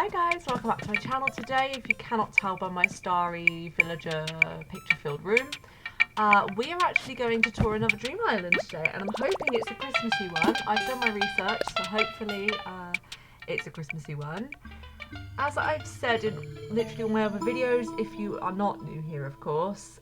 Hi guys, welcome back to my channel today. If you cannot tell by my starry villager picture filled room, we are actually going to tour another dream island today, and I'm hoping it's a Christmassy one. I've done my research, so hopefully it's a Christmassy one. As I've said in literally all my other videos, if you are not new here of course,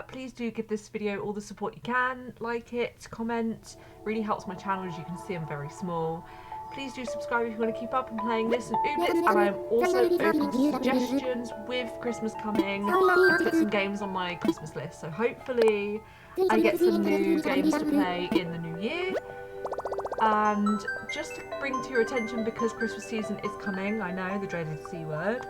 please do give this video all the support you can. Like it, comment, really helps my channel. As you can see, I'm very small. Please do subscribe if you want to keep up and playing this and Ubits, and I'm also open to suggestions with Christmas coming. I've put some games on my Christmas list, so hopefully I get some new games to play in the new year. And just to bring to your attention, because Christmas season is coming, I know, the dreaded C word,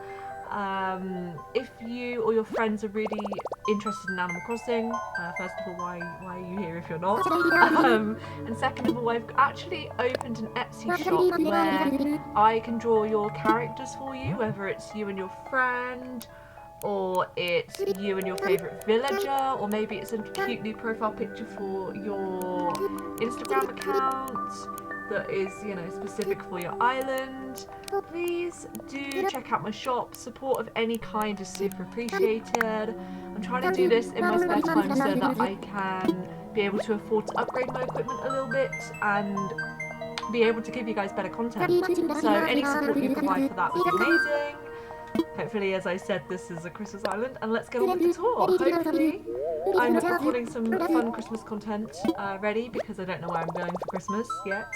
if you or your friends are really interested in Animal Crossing, first of all, why are you here if you're not? And second of all, I've actually opened an Etsy shop where I can draw your characters for you, whether it's you and your friend, or it's you and your favourite villager, or maybe it's a cute new profile picture for your Instagram account that is, you know, specific for your island. Please do check out my shop. Support of any kind is super appreciated. I'm trying to do this in my spare time so that I can be able to afford to upgrade my equipment a little bit and be able to give you guys better content. So any support you provide for that would be amazing. Hopefully, as I said, this is a Christmas island, and let's get on with the tour. Hopefully, I'm recording some fun Christmas content ready, because I don't know where I'm going for Christmas yet.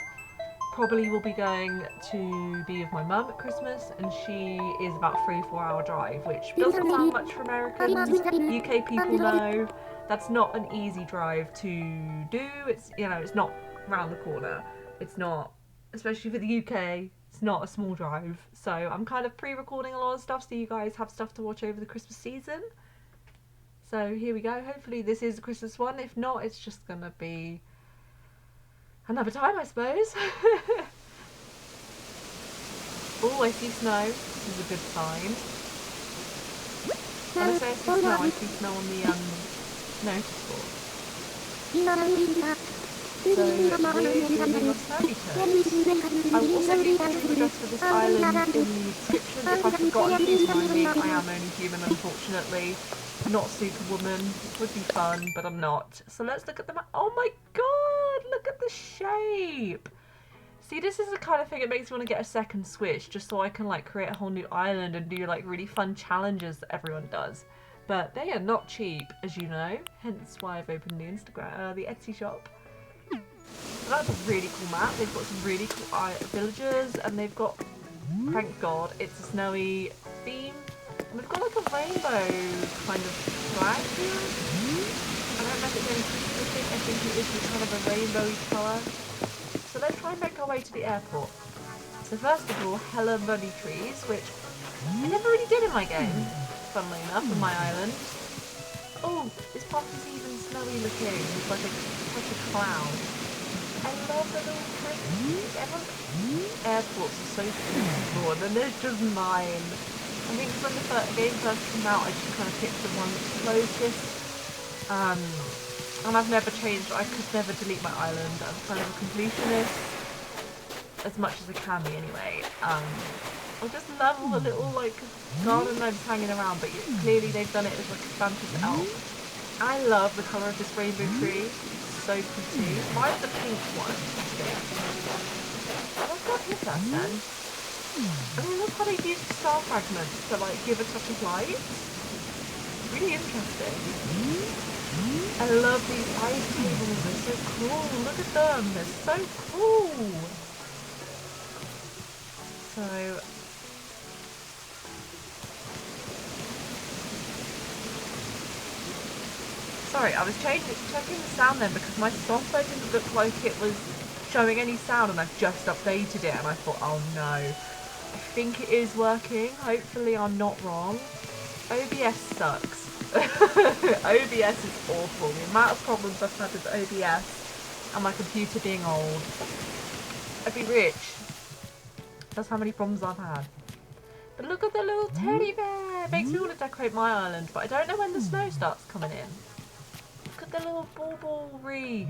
Probably will be going to be with my mum at Christmas, and she is about a 3-4 hour drive, which doesn't sound much for Americans. UK people know that's not an easy drive to do. It's, you know, it's not round the corner. It's not, especially for the UK, it's not a small drive. So I'm kind of pre-recording a lot of stuff so you guys have stuff to watch over the Christmas season. So here we go. Hopefully this is a Christmas one. If not, it's just gonna be another time, I suppose. Oh, I see snow. This is a good sign. When I say I see snow, I see snow on the notice board. So we're doing our SandyToes. I will also leave the stream address for this island in the description. If I've forgotten, please remind me. I am only human, unfortunately. Not Superwoman. It would be fun, but I'm not. So let's look at the map. Oh my god! Look at the shape! See, this is the kind of thing that makes me want to get a second Switch, just so I can like create a whole new island and do like really fun challenges that everyone does. But they are not cheap, as you know. Hence why I've opened the the Etsy shop. So that's a really cool map. They've got some really cool villagers, and they've got, thank god, it's a snowy theme. And we've got like a rainbow kind of flag here. I don't know if it's any specific. I think it is kind of a rainbowy colour. So let's try and make our way to the airport. So first of all, hella money trees, which I never really did in my game, funnily enough, on my island. Oh, this part is even snowy looking. It's like a cloud. I love the little trees. Everyone's airports are so beautiful, and then there's just mine. I think when the game first came out, I just kind of picked the one that's closest. And I've never changed. I could never delete my island. I'm kind of a completionist, as much as I can be anyway. I just love all the little like garden gnomes hanging around, but clearly they've done it as like a Santa's elf. I love the colour of this rainbow tree. So pretty. Mine's the pink one, I think. Let's go up here first then. I mean, look how they use star fragments to like give a touch of light. Really interesting. I love these ice tables. They're so cool. Look at them. They're so cool. So sorry, I was checking the sound then because my software didn't look like it was showing any sound, and I've just updated it, and I thought, oh no. I think it is working. Hopefully I'm not wrong. OBS sucks. OBS is awful. The amount of problems I've had with OBS and my computer being old. I'd be rich. That's how many problems I've had. But look at the little teddy bear. It makes me want to decorate my island, but I don't know when the snow starts coming in. Look at the little bauble wreath.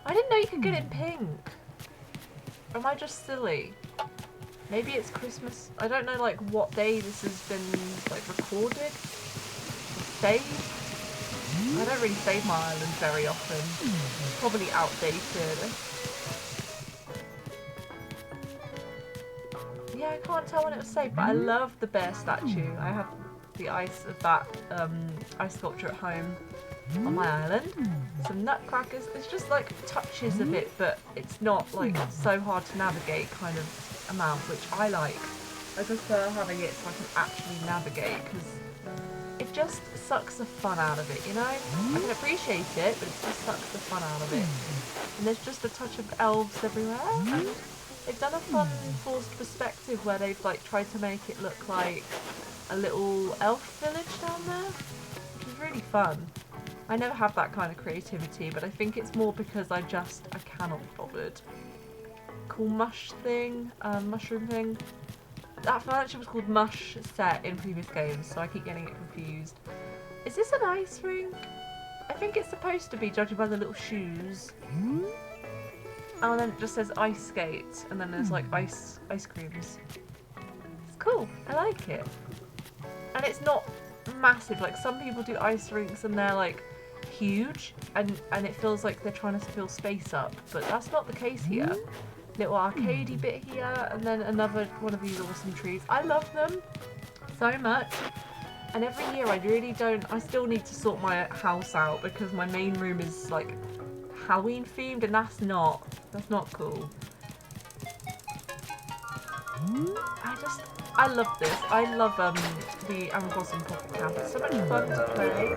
I didn't know you could get it pink. Or am I just silly? Maybe it's Christmas. I don't know like what day this has been like recorded or saved. I don't really save my island very often. It's probably outdated. Yeah, I can't tell when it was saved, but I love the bear statue. I have the ice of that ice sculpture at home on my island. Some nutcrackers. It's just like touches of it, but it's not like so hard to navigate kind of amount, which I like. I prefer having it so I can actually navigate because it just sucks the fun out of it, you know? I can appreciate it, but it just sucks the fun out of it. And there's just a touch of elves everywhere. And they've done a fun forced perspective where they've like tried to make it look like a little elf village down there, which is really fun. I never have that kind of creativity, but I think it's more because I cannot be bothered. Cool mushroom thing. That furniture was called Mush Set in previous games, so I keep getting it confused. Is this an ice rink? I think it's supposed to be, judging by the little shoes. Oh, and then it just says ice skates, and then there's like ice creams. It's cool. I like it. And it's not massive. Like some people do ice rinks and they're like huge, and it feels like they're trying to fill space up, but that's not the case here. Little arcadey bit here, and then another one of these awesome trees. I love them so much, and every year I still need to sort my house out because my main room is like Halloween themed, and that's not cool. I love this. I love the Animal Crossing Pocket Camp. It's so much fun to play.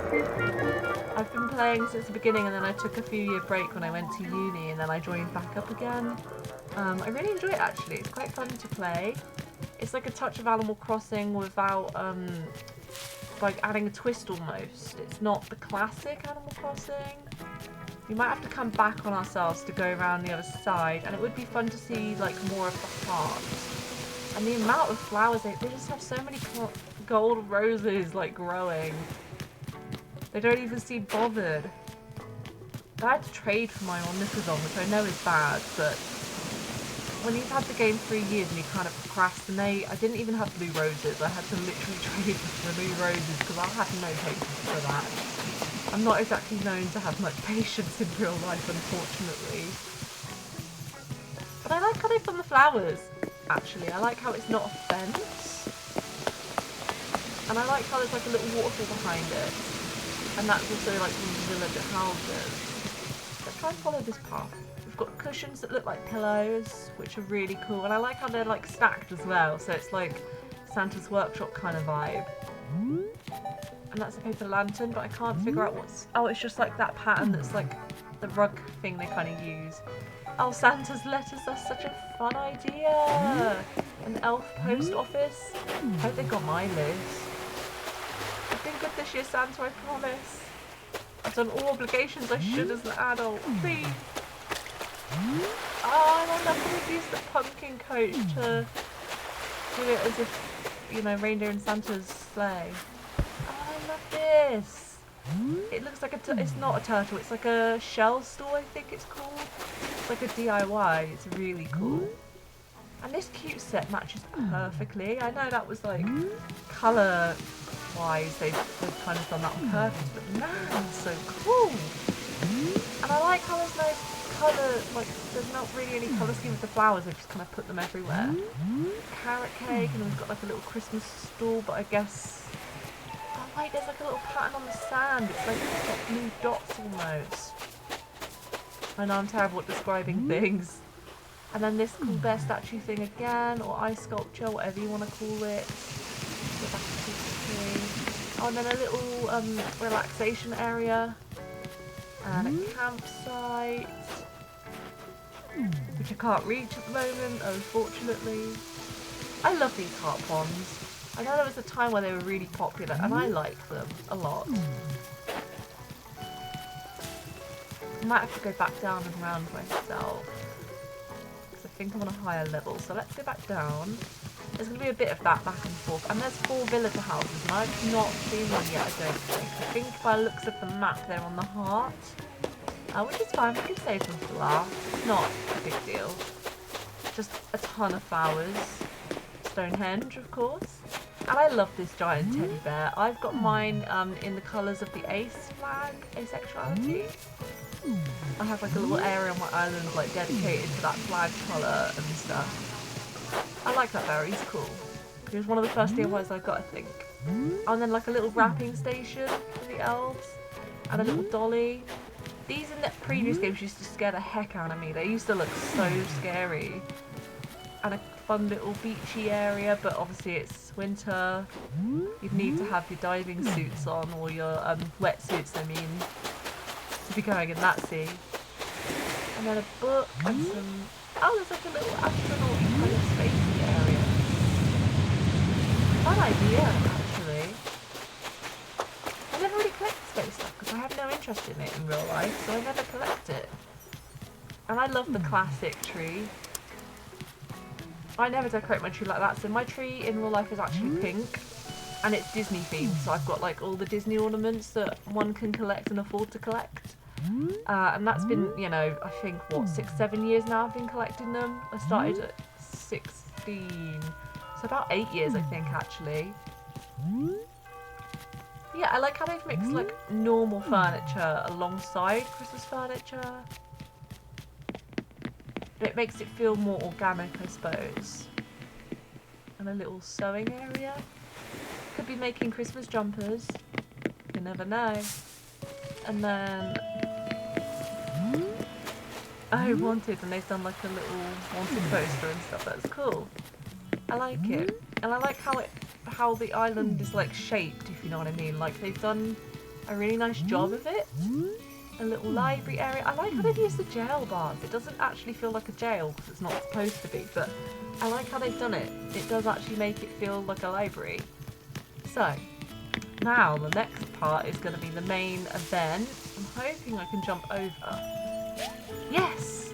I've been playing since the beginning, and then I took a few-year break when I went to uni, and then I joined back up again. I really enjoy it actually. It's quite fun to play. It's like a touch of Animal Crossing without like adding a twist almost. It's not the classic Animal Crossing. We might have to come back on ourselves to go around the other side, and it would be fun to see like more of the heart. And the amount of flowers, they just have so many gold roses like growing. They don't even seem bothered. I had to trade for my Ornithodon, which I know is bad, but when you've had the game 3 years and you kind of procrastinate, I didn't even have blue roses. I had to literally trade for blue roses because I had no patience for that. I'm not exactly known to have much patience in real life, unfortunately. But I like how they've done the flowers, actually. I like how it's not a fence. And I like how there's like a little waterfall behind it. And that's also like one of the village houses. Let's try and follow this path. We've got cushions that look like pillows, which are really cool. And I like how they're like stacked as well. So it's like Santa's Workshop kind of vibe. And that's a paper lantern, but I can't figure out what's... Oh, it's just like that pattern that's like the rug thing they kind of use. Oh, Santa's letters, that's such a fun idea. An elf post office. I hope they got my list. I've been good this year, Santa, I promise. I've done all obligations I should as an adult. Please. Oh, and I'm going to use the pumpkin coach to do it as if, you know, reindeer and Santa's sleigh. Oh, I love this. It looks like it's not a turtle, it's like a shell store, I think it's called. It's like a DIY, it's really cool. And this cute set matches perfectly. I know that was like colour-wise, they've kind of done that on purpose, but man, it's so cool. And I like how there's no colour, like there's not really any colour scheme with the flowers, they've just kind of put them everywhere. Carrot cake, and then we've got like a little Christmas stall, but I guess... Oh wait, there's like a little pattern on the sand, it's like it's got blue dots almost. I know I'm terrible at describing things. And then this cool bear statue thing again, or ice sculpture, whatever you want to call it. Oh, and then a little relaxation area. And a campsite. Which I can't reach at the moment, unfortunately. I love these heart ponds. I know there was a time where they were really popular, and I like them a lot. I might have to go back down and round myself. Because I think I'm on a higher level. So let's go back down. There's going to be a bit of that back and forth. And there's 4 villager houses, and I've not seen them yet, I don't think. I think by the looks of the map, they're on the heart. Which is fine, we can save them for last. It's not a big deal. Just a ton of flowers. Stonehenge, of course. And I love this giant teddy bear. I've got mine in the colours of the ace flag, asexuality. I have like a little area on my island like dedicated to that flag colour and stuff. I like that bear, he's cool. He was one of the first DIYs I got, I think. And then like a little wrapping station for the elves. And a little dolly. These in the previous games used to scare the heck out of me. They used to look so scary. And a fun little beachy area, but obviously it's winter. You'd need to have your diving suits on, or your wetsuits, I mean, to be going in that sea. And then a book and some... Oh, there's like a little astronaut kind of spacey area. Fun idea, actually. I never really collect space stuff because I have no interest in it in real life, so I never collect it. And I love the classic tree. I never decorate my tree like that, so my tree in real life is actually pink, and it's Disney themed, so I've got like all the Disney ornaments that one can collect and afford to collect. And that's been, you know, I think, what, 6-7 years now I've been collecting them. I started at 16, so about 8 years I think, actually. Yeah, I like how they've mixed like normal furniture alongside Christmas furniture. It makes it feel more organic, I suppose. And a little sewing area. Could be making Christmas jumpers. You never know. And then... Oh, wanted, and they've done like a little wanted poster and stuff. That's cool. I like it. And I like how the island is like shaped, if you know what I mean. Like they've done a really nice job of it. A little library area. I like how they've used the jail bars. It doesn't actually feel like a jail because it's not supposed to be, but I like how they've done it. It does actually make it feel like a library. So, now the next part is going to be the main event. I'm hoping I can jump over. Yes!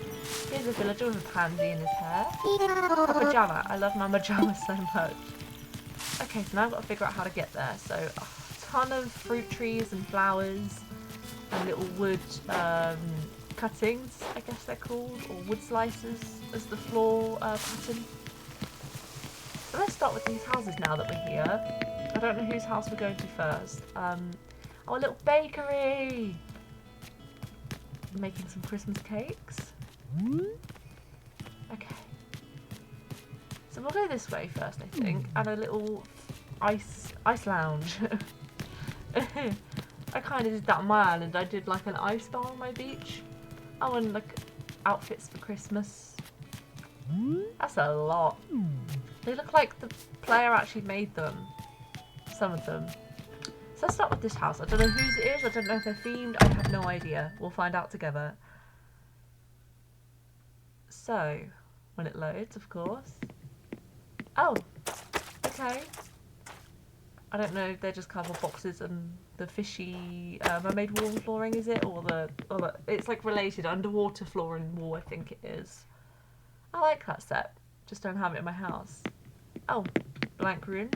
Here's a villager with a pansy in his hair. A pajama. I love my pajama so much. Okay, so now I've got to figure out how to get there. So, a ton of fruit trees and flowers. And little wood cuttings, I guess they're called, or wood slices as the floor pattern. So let's start with these houses now that we're here. I don't know whose house we're going to first. Oh, a little bakery! I'm making some Christmas cakes. Okay. So we'll go this way first, I think, and a little ice lounge. I kind of did that on my island. I did like an ice bar on my beach. Oh, and like outfits for Christmas. That's a lot. They look like the player actually made them. Some of them. So let's start with this house. I don't know whose it is. I don't know if they're themed. I have no idea. We'll find out together. So, when it loads, of course. Oh, okay. I don't know, they're just cardboard boxes and the fishy mermaid wall and flooring, is it? Or the it's like related, underwater floor and wall, I think it is. I like that set, just don't have it in my house. Oh, blank room.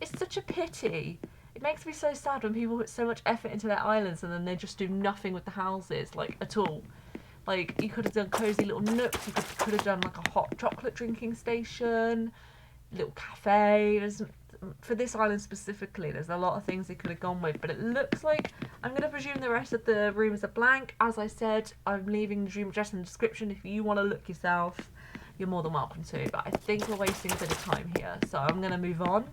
It's such a pity. It makes me so sad when people put so much effort into their islands and then they just do nothing with the houses, like, at all. Like, you could have done cozy little nooks, you could have done like a hot chocolate drinking station, little cafe. For this island specifically, there's a lot of things they could have gone with, but it looks like I'm going to presume the rest of the rooms are blank. As I said, I'm leaving the dream address in the description. If you want to look yourself, you're more than welcome to, but I think we're wasting a bit of time here, so I'm going to move on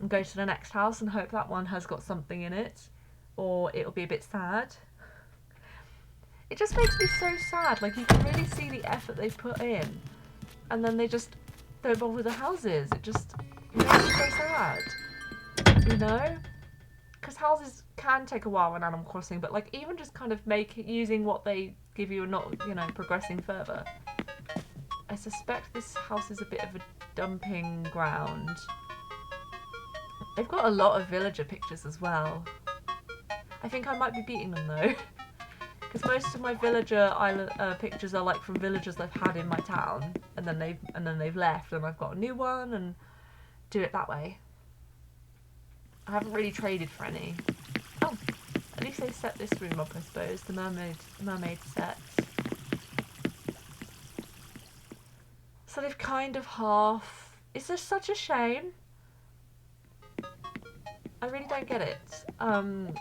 and go to the next house and hope that one has got something in it, or it'll be a bit sad. It just makes me so sad. Like, you can really see the effort they've put in, and then they just don't bother with the houses. It just makes me so sad, you know? Because houses can take a while in Animal Crossing, but like even just kind of using what they give you and not, you know, progressing further. I suspect this house is a bit of a dumping ground. They've got a lot of villager pictures as well. I think I might be beating them though. Because most of my villager island pictures are like from villagers I've had in my town, and then they've left, and I've got a new one, and do it that way. I haven't really traded for any. Oh, at least they set this room up, I suppose. The mermaid set. So they've kind of half It's just such a shame. I really don't get it. But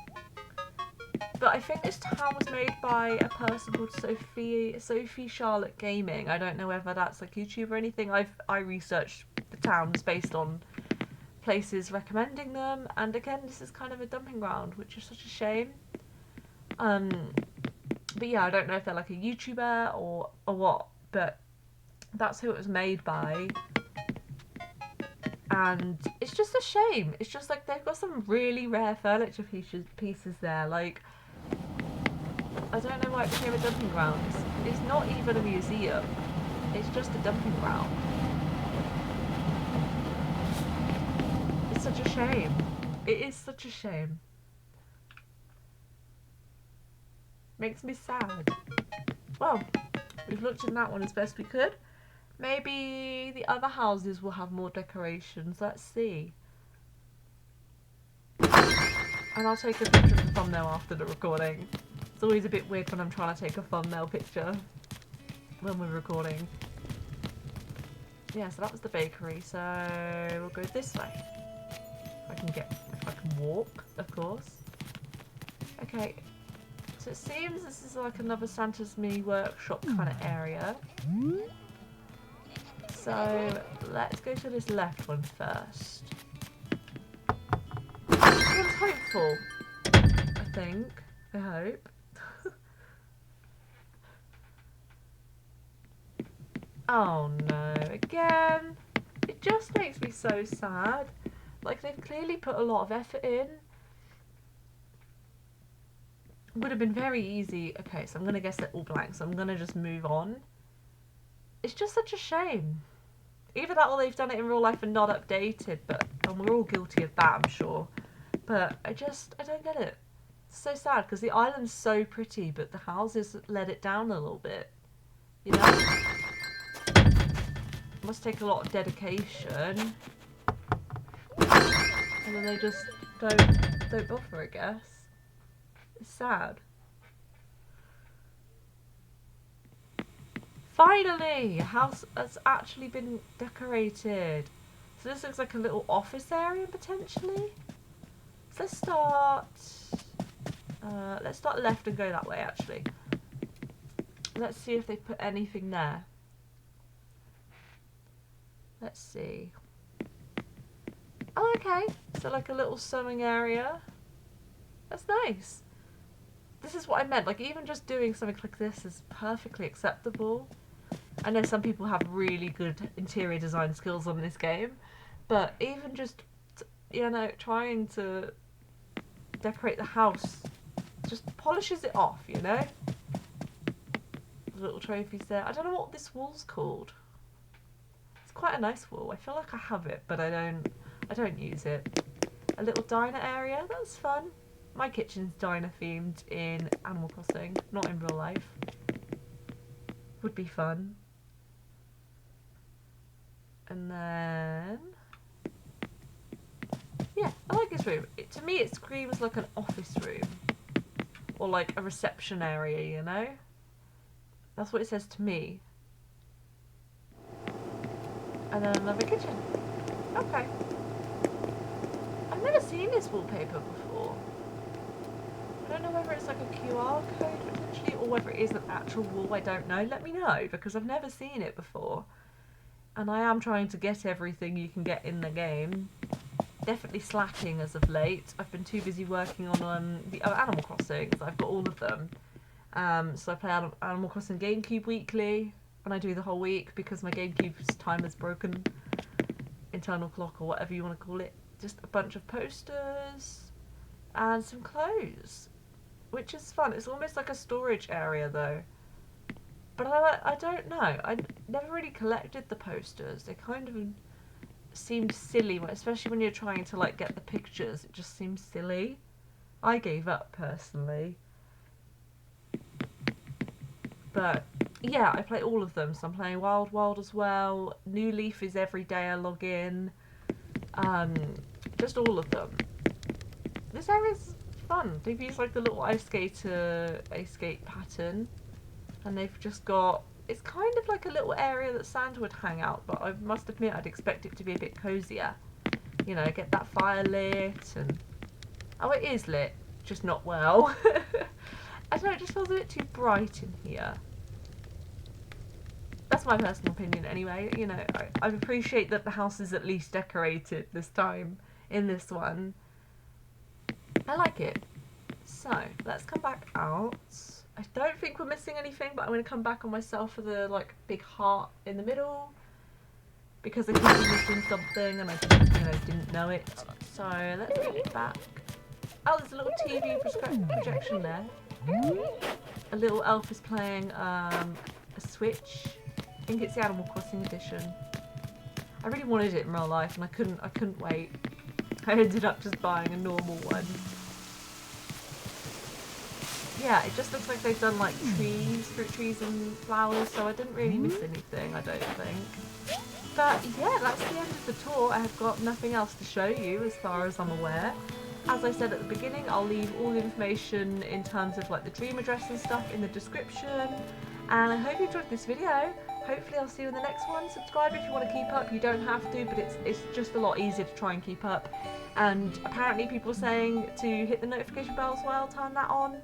I think this town was made by a person called Sophie Charlotte Gaming. I don't know whether that's like YouTube or anything. I researched the towns based on places recommending them, and again, this is kind of a dumping ground, which is such a shame. But yeah, I don't know if they're like a YouTuber or what, but that's who it was made by. And it's just a shame. It's just like they've got some really rare furniture pieces there. Like, I don't know why it became a dumping ground. It's not even a museum. It's just a dumping ground. It's such a shame. It is such a shame. Makes me sad. Well, we've looked in that one as best we could. Maybe the other houses will have more decorations. Let's see. And I'll take a picture of the thumbnail after the recording. It's always a bit weird when I'm trying to take a thumbnail picture when we're recording. Yeah, so that was the bakery. So we'll go this way. If I can walk, of course. Okay. So it seems this is like another Santa's mini workshop kind of area. So let's go to this left one first. This one's hopeful, I think. I hope. Oh no, again. It just makes me so sad. Like, they've clearly put a lot of effort in. Would have been very easy. Okay, so I'm going to guess they're all blank, so I'm going to just move on. It's just such a shame. Either that or they've done it in real life and not updated, and we're all guilty of that, I'm sure. But I don't get it. It's so sad, because the island's so pretty, but the houses let it down a little bit. You know? It must take a lot of dedication. And then they just don't bother, I guess. It's sad. Finally! A house that's actually been decorated. So this looks like a little office area, potentially. So let's start left and go that way, actually. Let's see if they put anything there. Let's see. Oh, okay. So like a little sewing area. That's nice. This is what I meant. Like, even just doing something like this is perfectly acceptable. I know some people have really good interior design skills on this game, but even just, you know, trying to decorate the house just polishes it off, you know? Little trophies there. I don't know what this wall's called. It's quite a nice wall. I feel like I have it, but I don't use it. A little diner area. That's fun. My kitchen's diner themed in Animal Crossing, not in real life. Would be fun. And then, yeah, I like this room. To me, it screams like an office room or like a reception area, you know? That's what it says to me. And then another kitchen. Okay. I've never seen this wallpaper before. I don't know whether it's like a QR code potentially or whether it is an actual wall. I don't know. Let me know, because I've never seen it before. And I am trying to get everything you can get in the game. Definitely slacking as of late. I've been too busy working on the other Animal Crossing, so I've got all of them. So I play Animal Crossing GameCube weekly, and I do the whole week because my GameCube's timer's broken. Internal clock or whatever you want to call it. Just a bunch of posters and some clothes, which is fun. It's almost like a storage area though. But I don't know. I never really collected the posters. They kind of seemed silly, especially when you're trying to like get the pictures. It just seems silly. I gave up personally. But yeah, I play all of them. So I'm playing Wild as well. New Leaf is every day I log in. Just all of them. This area's fun. They've used like the little ice skate pattern. And they've just got it's kind of like a little area that Santa would hang out, but I must admit I'd expect it to be a bit cozier. You know, get that fire lit and... Oh, it is lit, just not well. I don't know, it just feels a bit too bright in here. That's my personal opinion anyway. You know, I appreciate that the house is at least decorated this time in this one. I like it. So, let's come back out. I don't think we're missing anything, but I'm going to come back on myself for the, like, big heart in the middle. Because I could be missing something and I didn't know it. So, let's get back. Oh, there's a little TV projection there. A little elf is playing a Switch. I think it's the Animal Crossing edition. I really wanted it in real life and I couldn't wait. I ended up just buying a normal one. Yeah, it just looks like they've done like trees, fruit trees and flowers, so I didn't really miss anything, I don't think. But yeah, that's the end of the tour. I have got nothing else to show you as far as I'm aware. As I said at the beginning, I'll leave all the information in terms of like the dream address and stuff in the description. And I hope you enjoyed this video. Hopefully I'll see you in the next one. Subscribe if you want to keep up. You don't have to, but it's just a lot easier to try and keep up. And apparently people are saying to hit the notification bell as well, turn that on.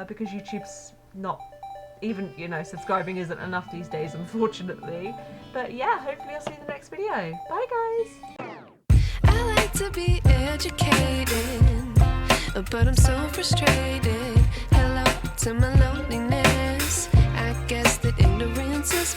Because YouTube's not even, you know, subscribing isn't enough these days, unfortunately. But yeah, hopefully I'll see you in the next video. Bye guys! I like to be educated, but I'm so frustrated. Hello to my loneliness. I guess that ignorance is